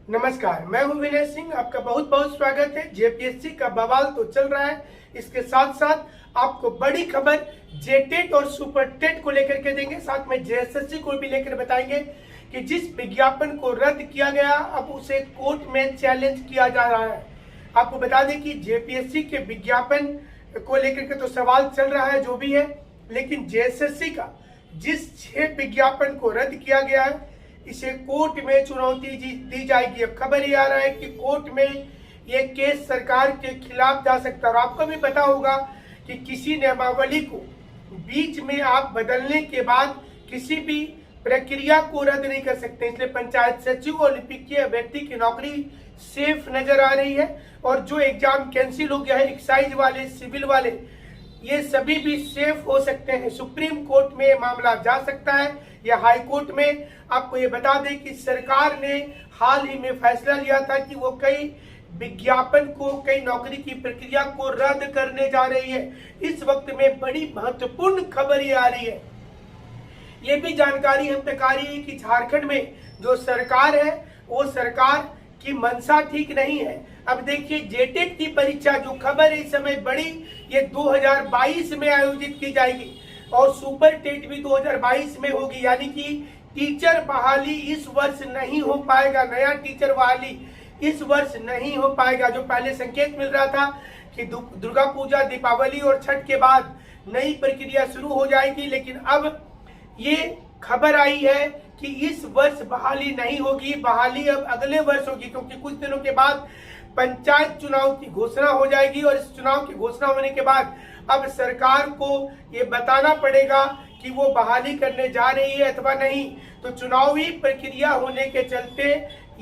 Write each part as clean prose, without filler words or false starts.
नमस्कार, मैं हूं विनय सिंह। आपका बहुत बहुत स्वागत है। जेपीएससी का बवाल तो चल रहा है, इसके साथ साथ आपको बड़ी खबर जेटेट और सुपर टेट को लेकर के देंगे, साथ में जेएसएससी को भी लेकर बताएंगे कि जिस विज्ञापन को रद्द किया गया अब उसे कोर्ट में चैलेंज किया जा रहा है। आपको बता दें कि जेपीएससी के विज्ञापन को लेकर के तो सवाल चल रहा है जो भी है, लेकिन जेएसएससी का जिस 6 विज्ञापन को रद्द किया गया है इसे कोर्ट में चुनौती दी जाएगी। अब खबर ये आ रहा है कि कोर्ट में ये केस सरकार के खिलाफ जा सकता है। और आपको भी पता होगा कि किसी नियमावली को बीच में आप बदलने के बाद किसी भी प्रक्रिया को रद्द नहीं कर सकते, इसलिए पंचायत सचिव और लिपिकीय व्यक्ति की नौकरी सेफ नजर आ रही है। और जो एग्जाम कैंसिल हो गया है, एक्साइज वाले, सिविल वाले, ये सभी भी सेफ हो सकते हैं। सुप्रीम कोर्ट में मामला जा सकता है या हाई कोर्ट में। आपको ये बता दें कि सरकार ने हाल ही में फैसला लिया था कि वो कई विज्ञापन को, कई नौकरी की प्रक्रिया को रद्द करने जा रही है। इस वक्त में बड़ी महत्वपूर्ण खबर ये आ रही है, ये भी जानकारी हम तक आ रही है कि झारखंड में जो सरकार है वो सरकार की मंशा ठीक नहीं है। अब देखिए, जेटेट की परीक्षा जो खबर इस समय बड़ी, ये 2022 में आयोजित की जाएगी और सुपर टेट भी 2022 में होगी, यानी कि टीचर बहाली इस वर्ष नहीं हो पाएगा। नया टीचर बहाली इस वर्ष नहीं हो पाएगा। जो पहले संकेत मिल रहा था कि दुर्गा पूजा, दीपावली और छठ के बाद नई प्रक्रिया शुरू हो जाएगी, लेकिन अब ये खबर आई है कि इस वर्ष बहाली नहीं होगी, बहाली अब अगले वर्ष होगी, क्योंकि कुछ दिनों के बाद पंचायत चुनाव की घोषणा हो जाएगी और इस चुनाव की घोषणा होने के बाद अब सरकार को ये बताना पड़ेगा कि वो बहाली करने जा रही है अथवा नहीं। तो चुनावी प्रक्रिया होने के चलते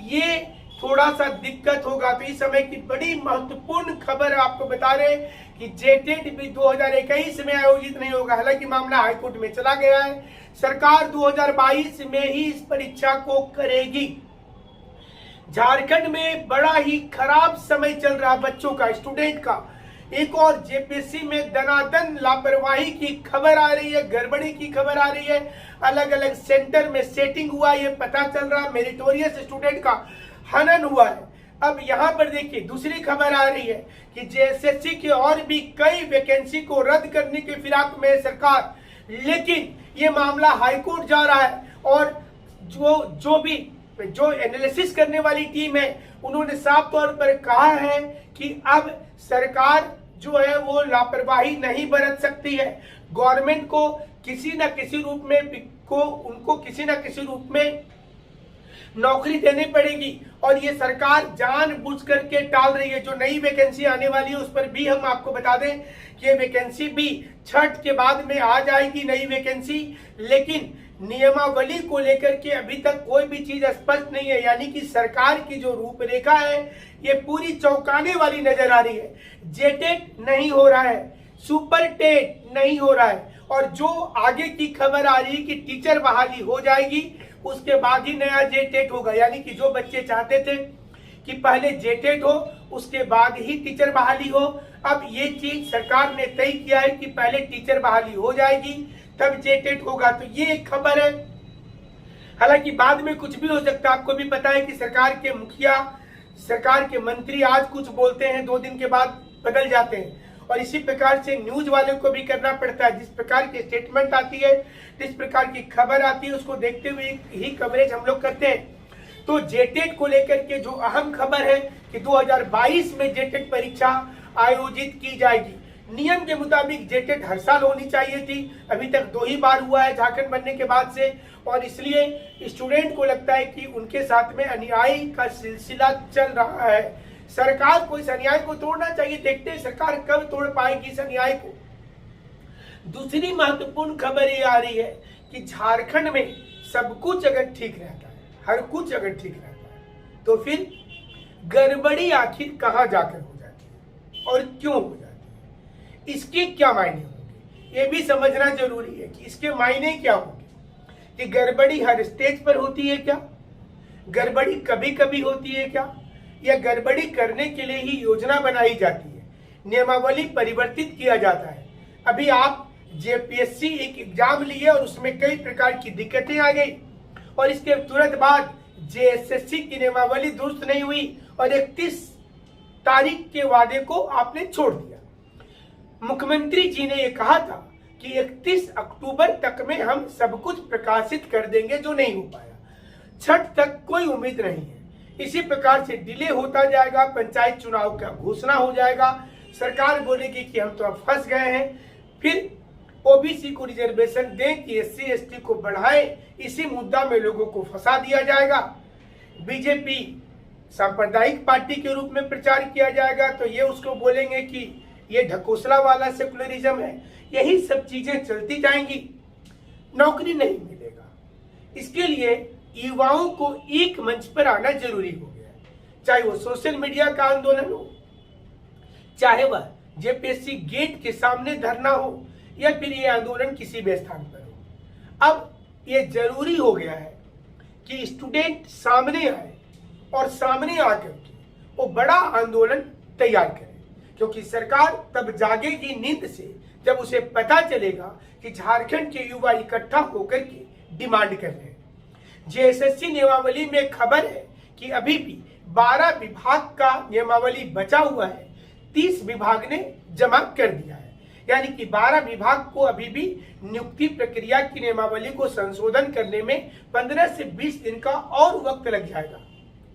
ये थोड़ा सा दिक्कत होगा। तो इस समय की बड़ी महत्वपूर्ण खबर आपको बता रहे कि जेटेट भी 2021 में आयोजित नहीं होगा। हालांकि मामला हाईकोर्ट में चला गया है, सरकार 2022 में ही इस परीक्षा को करेगी। झारखंड में बड़ा ही खराब समय चल रहा बच्चों का, स्टूडेंट का। एक और जेपीएससी में दनादन लापरवाही की खबर आ रही है, गड़बड़ी की खबर आ रही है। अलग अलग सेंटर में सेटिंग हुआ, ये पता चल रहा। मेरिटोरियस स्टूडेंट का हनन हुआ है। अब यहाँ पर देखिए, दूसरी खबर आ रही है कि जेएसएससी के और भी कई वैकेंसी को रद्द करने के फिराक में है सरकार, लेकिन ये मामला हाईकोर्ट जा रहा है। और जो एनालिसिस करने वाली टीम है उन्होंने साफ तौर पर कहा है कि अब सरकार जो है वो लापरवाही नहीं बरत सकती है। गवर्नमेंट को किसी न किसी रूप में उनको किसी न किसी रूप में नौकरी देनी पड़ेगी और ये सरकार जानबूझ करके टाल रही है। जो नई वैकेंसी आने वाली है उस पर भी हम आपको बता दें कि ये वैकेंसी भी छठ के बाद में आ जाएगी, नई वैकेंसी। लेकिन नियमावली को लेकर के अभी तक कोई भी चीज स्पष्ट नहीं है, यानी कि सरकार की जो रूपरेखा है ये पूरी चौंकाने वाली नजर आ रही है। जेटेट नहीं हो रहा है, सुपर टेट नहीं हो रहा है, और जो आगे की खबर आ रही है कि टीचर बहाली हो जाएगी, उसके बाद ही नया जेटेट होगा। यानी कि जो बच्चे चाहते थे कि पहले जेटेट हो उसके बाद ही टीचर बहाली हो, अब ये चीज सरकार ने तय किया है कि पहले टीचर बहाली हो जाएगी तब जेटेट होगा। तो ये एक खबर है। हालांकि बाद में कुछ भी हो सकता है। आपको भी पता है कि सरकार के मुखिया, सरकार के मंत्री आज कुछ बोलते हैं, 2 दिन के बाद बदल जाते हैं। और इसी प्रकार से न्यूज वाले को भी करना पड़ता है। जिस प्रकार की स्टेटमेंट आती है, जिस प्रकार की खबर आती है, उसको देखते हुए ही कवरेज हम लोग करते हैं। तो जेटेट को लेकर के जो अहम खबर है कि 2022 में जेटेट परीक्षा आयोजित की जाएगी। नियम के मुताबिक जेटेट हर साल होनी चाहिए थी, अभी तक 2 ही बार हुआ है झारखंड बनने के बाद से, और इसलिए स्टूडेंट को लगता है कि उनके साथ में अन्याय का सिलसिला चल रहा है। सरकार को इस अन्याय को तोड़ना चाहिए। देखते हैं सरकार कब तोड़ पाएगी इस अन्याय को। दूसरी महत्वपूर्ण खबर ये आ रही है कि झारखंड में सब कुछ अगर ठीक रहता है, हर कुछ अगर ठीक रहता है, तो फिर गड़बड़ी आखिर कहां जाकर हो जाती है और क्यों हो जाती है, इसके क्या मायने होंगे, ये भी समझना जरूरी है कि इसके मायने क्या होंगे। कि गड़बड़ी हर स्टेज पर होती है क्या, गड़बड़ी कभी कभी होती है क्या, या गड़बड़ी करने के लिए ही योजना बनाई जाती है, नियमावली परिवर्तित किया जाता है। अभी आप जेपीएससी एक एग्जाम लिए और उसमें कई प्रकार की दिक्कतें आ गई, और इसके तुरंत बाद जेएसएससी की नियमावली दुरुस्त नहीं हुई और 31 तारीख के वादे को आपने छोड़ दिया। मुख्यमंत्री जी ने यह कहा था कि 31 अक्टूबर तक में हम सब कुछ प्रकाशित कर देंगे, जो नहीं हो पाया। छठ तक कोई उम्मीद नहीं है, इसी प्रकार से डिले होता जाएगा। पंचायत चुनाव का घोषणा हो जाएगा, सरकार बोलेगी कि हम तो अब फंस गए हैं, फिर ओबीसी को रिजर्वेशन दें कि एससी एसटी को बढ़ाए, इसी मुद्दा में लोगों को फंसा दिया जाएगा। बीजेपी सांप्रदायिक पार्टी के रूप में प्रचार किया जाएगा, तो ये उसको बोलेंगे कि ये ढकोसला वाला सेकुलरिज्म है। यही सब चीजें चलती जाएंगी, नौकरी नहीं मिलेगा। इसके लिए युवाओं को एक मंच पर आना जरूरी हो गया है, चाहे वो सोशल मीडिया का आंदोलन हो, चाहे वह जेपीएससी गेट के सामने धरना हो, या फिर ये आंदोलन किसी भी स्थान पर हो। अब ये जरूरी हो गया है कि स्टूडेंट सामने आए और सामने आकर के वो बड़ा आंदोलन तैयार करे, क्योंकि सरकार तब जागेगी नींद से जब उसे पता चलेगा कि झारखंड के युवा इकट्ठा होकर के डिमांड कर रहे हैं। जेएसएससी नियमावली में खबर है कि अभी भी 12 विभाग का नियमावली बचा हुआ है, 30 विभाग ने जमा कर दिया है। यानी कि 12 विभाग को अभी भी नियुक्ति प्रक्रिया की नियमावली को संशोधन करने में 15 से 20 दिन का और वक्त लग जाएगा।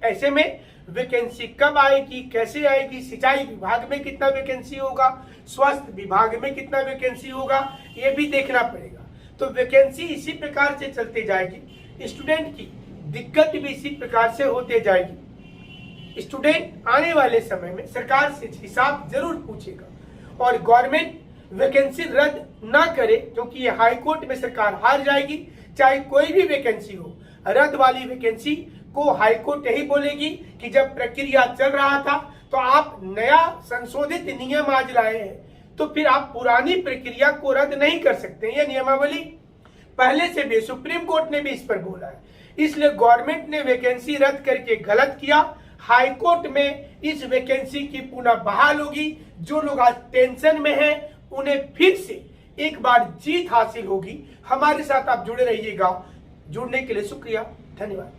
ऐसे में वैकेंसी कब आएगी, कैसे आएगी, सिंचाई विभाग में कितना वैकेंसी होगा, स्वास्थ्य विभाग में कितना वैकेंसी होगा, ये भी देखना पड़ेगा। तो वैकेंसी इसी प्रकार से चलती जाएगी, स्टूडेंट की दिक्कत भी इसी प्रकार से होते जाएगी। स्टूडेंट आने वाले समय में सरकार से हिसाब जरूर पूछेगा और गवर्नमेंट वैकेंसी रद्द ना करे, क्योंकि ये हाई कोर्ट में सरकार हार जाएगी। चाहे कोई भी वैकेंसी हो, रद्द वाली वैकेंसी को हाई कोर्ट यही बोलेगी कि जब प्रक्रिया चल रहा था तो आप नया संशोधित नियम आज लाए हैं, तो फिर आप पुरानी प्रक्रिया को रद्द नहीं कर सकते। यह नियमावली पहले से भी सुप्रीम कोर्ट ने भी इस पर बोला है, इसलिए गवर्नमेंट ने वैकेंसी रद्द करके गलत किया। हाई कोर्ट में इस वैकेंसी की पुनः बहाल होगी। जो लोग आज टेंशन में हैं उन्हें फिर से एक बार जीत हासिल होगी। हमारे साथ आप जुड़े रहिएगा। जुड़ने के लिए शुक्रिया, धन्यवाद।